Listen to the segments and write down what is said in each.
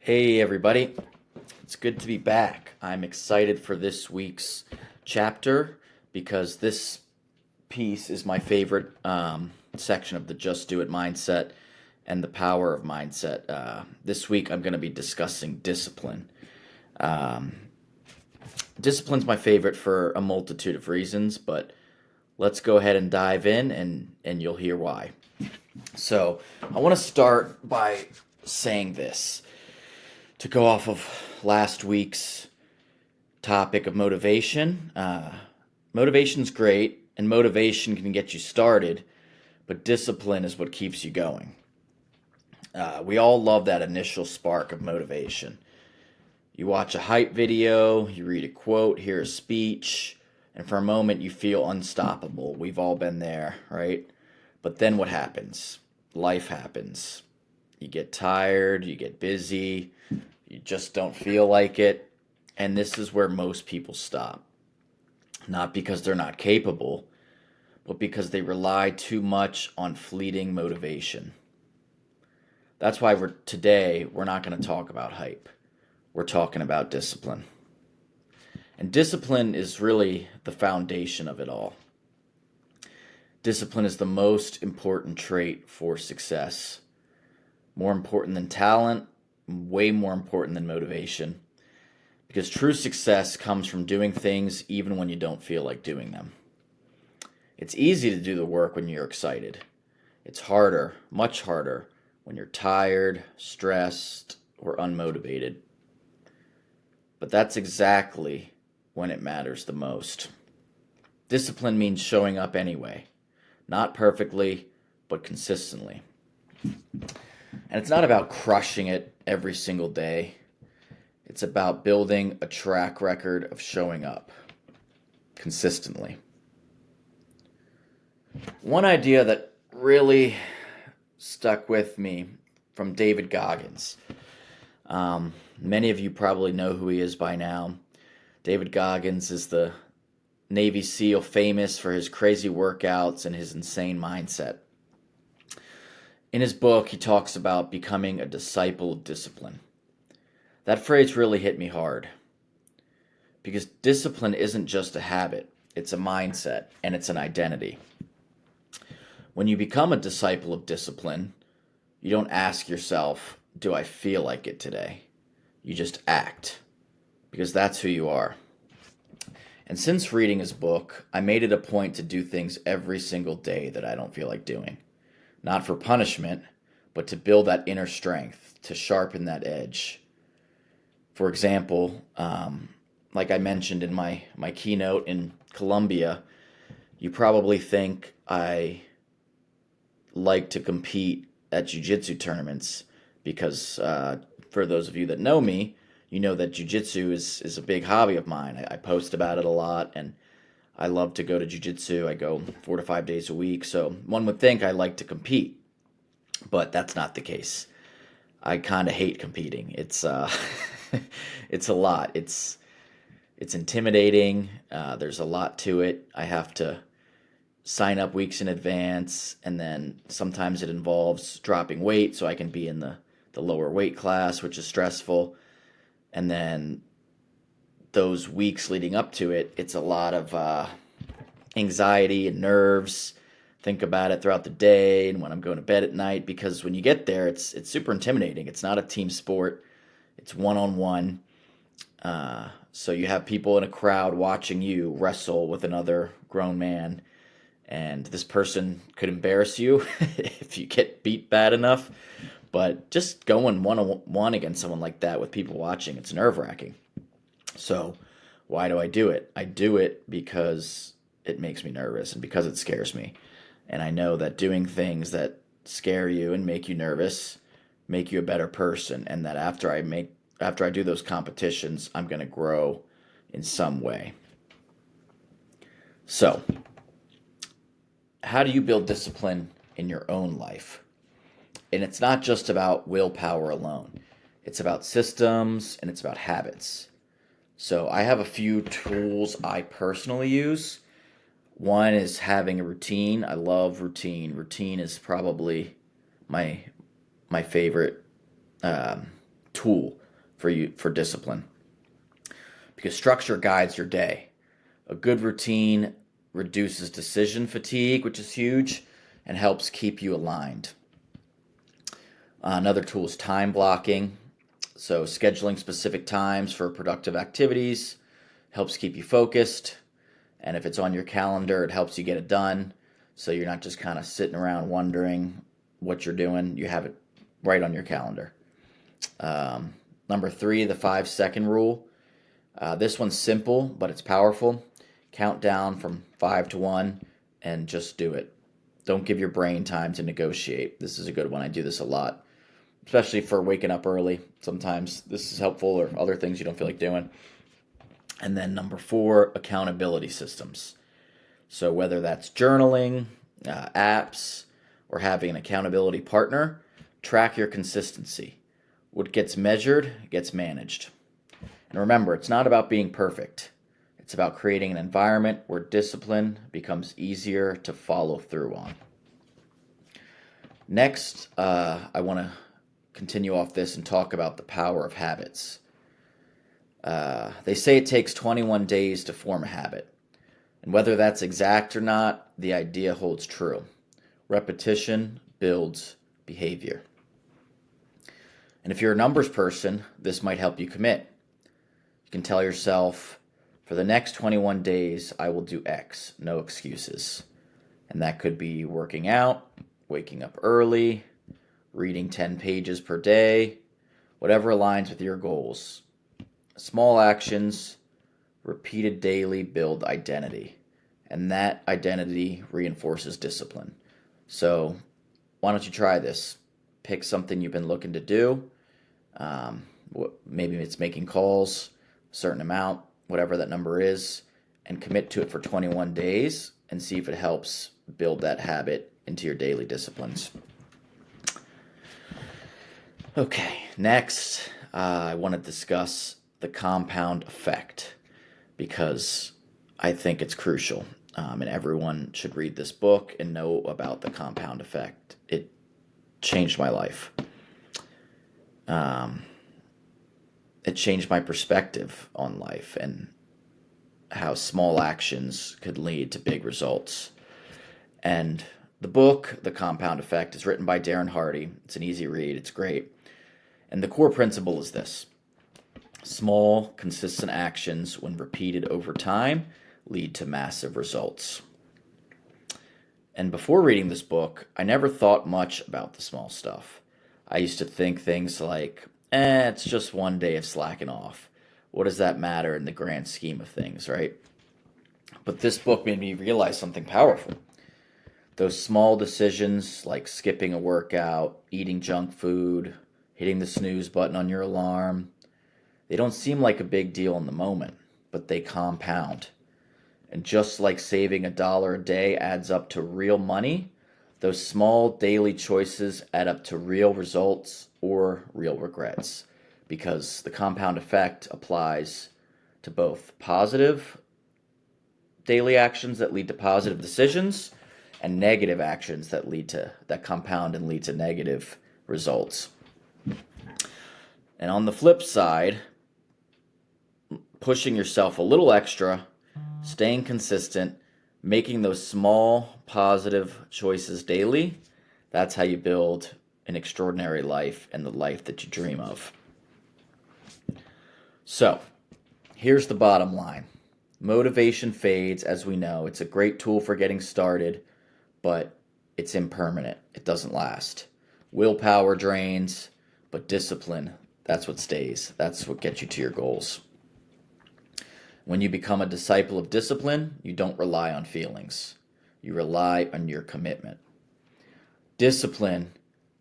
Hey, everybody. It's good to be back. I'm excited for this week's chapter because this piece is my favorite section of the Just Do It mindset and the power of mindset. This week, I'm going to be discussing discipline. Um, Discipline's my favorite for a multitude of reasons, but let's go ahead and dive in and you'll hear why. So, I want to start by saying this to go off of last week's topic of motivation. Motivation's great, and motivation can get you started, but discipline is what keeps you going. We all love that initial spark of motivation. You watch a hype video, you read a quote, hear a speech, and for a moment you feel unstoppable. We've all been there, right? But then what happens? Life happens. You get tired, you get busy, you just don't feel like it, and this is where most people stop. Not because they're not capable, but because they rely too much on fleeting motivation. That's why today we're not going to talk about hype. We're talking about discipline. And discipline is really the foundation of it all. Discipline is the most important trait for success. More important than talent, way more important than motivation. Because true success comes from doing things even when you don't feel like doing them. It's easy to do the work when you're excited. It's harder, much harder, when you're tired, stressed, or unmotivated. But that's exactly when it matters the most. Discipline means showing up anyway. Not perfectly, but consistently. And it's not about crushing it every single day. It's about building a track record of showing up consistently. One idea that really stuck with me from David Goggins. Many of you probably know who he is by now. David Goggins is the Navy SEAL famous for his crazy workouts and his insane mindset. In his book, he talks about becoming a disciple of discipline. That phrase really hit me hard because discipline isn't just a habit, it's a mindset and it's an identity. When you become a disciple of discipline, you don't ask yourself, do I feel like it today? You just act because that's who you are. And since reading his book, I made it a point to do things every single day that I don't feel like doing. Not for punishment, but to build that inner strength, to sharpen that edge. For example, like I mentioned in my keynote in Colombia, you probably think I like to compete at jiu-jitsu tournaments because for those of you that know me, you know that jiu-jitsu is a big hobby of mine. I post about it a lot, and I love to go to jiu-jitsu. I go 4 to 5 days a week, so one would think I like to compete, but that's not the case. I kind of hate competing. It's a lot. It's intimidating. There's a lot to it. I have to sign up weeks in advance, and then sometimes it involves dropping weight so I can be in the lower weight class, which is stressful. And then those weeks leading up to it, it's a lot of anxiety and nerves. Think about it throughout the day and when I'm going to bed at night because when you get there, it's super intimidating. It's not a team sport. It's one on one. So you have people in a crowd watching you wrestle with another grown man, and this person could embarrass you if you get beat bad enough. But just going one on one against someone like that with people watching, it's nerve wracking. So why do I do it? I do it because it makes me nervous and because it scares me. And I know that doing things that scare you and make you nervous make you a better person, and that after I do those competitions, I'm going to grow in some way. So, how do you build discipline in your own life? And it's not just about willpower alone. It's about systems and it's about habits. So, I have a few tools I personally use. One is having a routine. I love routine. Routine is probably my my favorite um, tool for discipline, because structure guides your day. A good routine reduces decision fatigue, which is huge, and helps keep you aligned. Another tool is time blocking. So scheduling specific times for productive activities helps keep you focused. And if it's on your calendar, it helps you get it done. So you're not just kind of sitting around wondering what you're doing. You have it right on your calendar. Number 3, the 5-second rule. This one's simple, but it's powerful. Count down from 5 to 1 and just do it. Don't give your brain time to negotiate. This is a good one. I do this a lot, especially for waking up early. Sometimes this is helpful, or other things you don't feel like doing. And then number 4, accountability systems. So whether that's journaling, apps, or having an accountability partner, track your consistency. What gets measured gets managed. And remember, it's not about being perfect. It's about creating an environment where discipline becomes easier to follow through on. Next, I want to continue off this and talk about the power of habits. They say it takes 21 days to form a habit. And whether that's exact or not, the idea holds true. Repetition builds behavior. And if you're a numbers person, this might help you commit. You can tell yourself, for the next 21 days, I will do X, no excuses. And that could be working out, waking up early, reading 10 pages per day, whatever aligns with your goals. Small actions, repeated daily, build identity. And that identity reinforces discipline. So why don't you try this? Pick something you've been looking to do. Maybe it's making calls, a certain amount, whatever that number is, and commit to it for 21 days and see if it helps build that habit into your daily disciplines. Okay, next, I want to discuss the compound effect, because I think it's crucial, and everyone should read this book and know about the compound effect. It changed my life. It changed my perspective on life and how small actions could lead to big results. And the book, The Compound Effect, is written by Darren Hardy. It's an easy read. It's great. And the core principle is this: small, consistent actions, when repeated over time, lead to massive results. And before reading this book, I never thought much about the small stuff. I used to think things like, it's just one day of slacking off. What does that matter in the grand scheme of things, right? But this book made me realize something powerful. Those small decisions, like skipping a workout, eating junk food, hitting the snooze button on your alarm, they don't seem like a big deal in the moment, but they compound. And just like saving $1 a day adds up to real money, those small daily choices add up to real results or real regrets, because the compound effect applies to both positive daily actions that lead to positive decisions and negative actions that compound and lead to negative results. And on the flip side, pushing yourself a little extra, staying consistent, making those small positive choices daily, that's how you build an extraordinary life and the life that you dream of. So, here's the bottom line. Motivation fades, as we know. It's a great tool for getting started, but it's impermanent. It doesn't last. Willpower drains, but discipline, that's what stays. That's what gets you to your goals. When you become a disciple of discipline, you don't rely on feelings. You rely on your commitment. Discipline,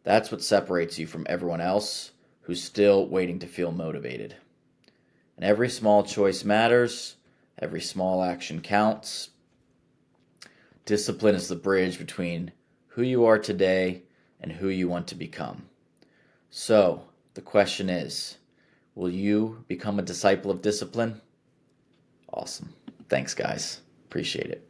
that's what separates you from everyone else who's still waiting to feel motivated. And every small choice matters. Every small action counts. Discipline is the bridge between who you are today and who you want to become. So, the question is, will you become a disciple of discipline? Awesome. Thanks, guys. Appreciate it.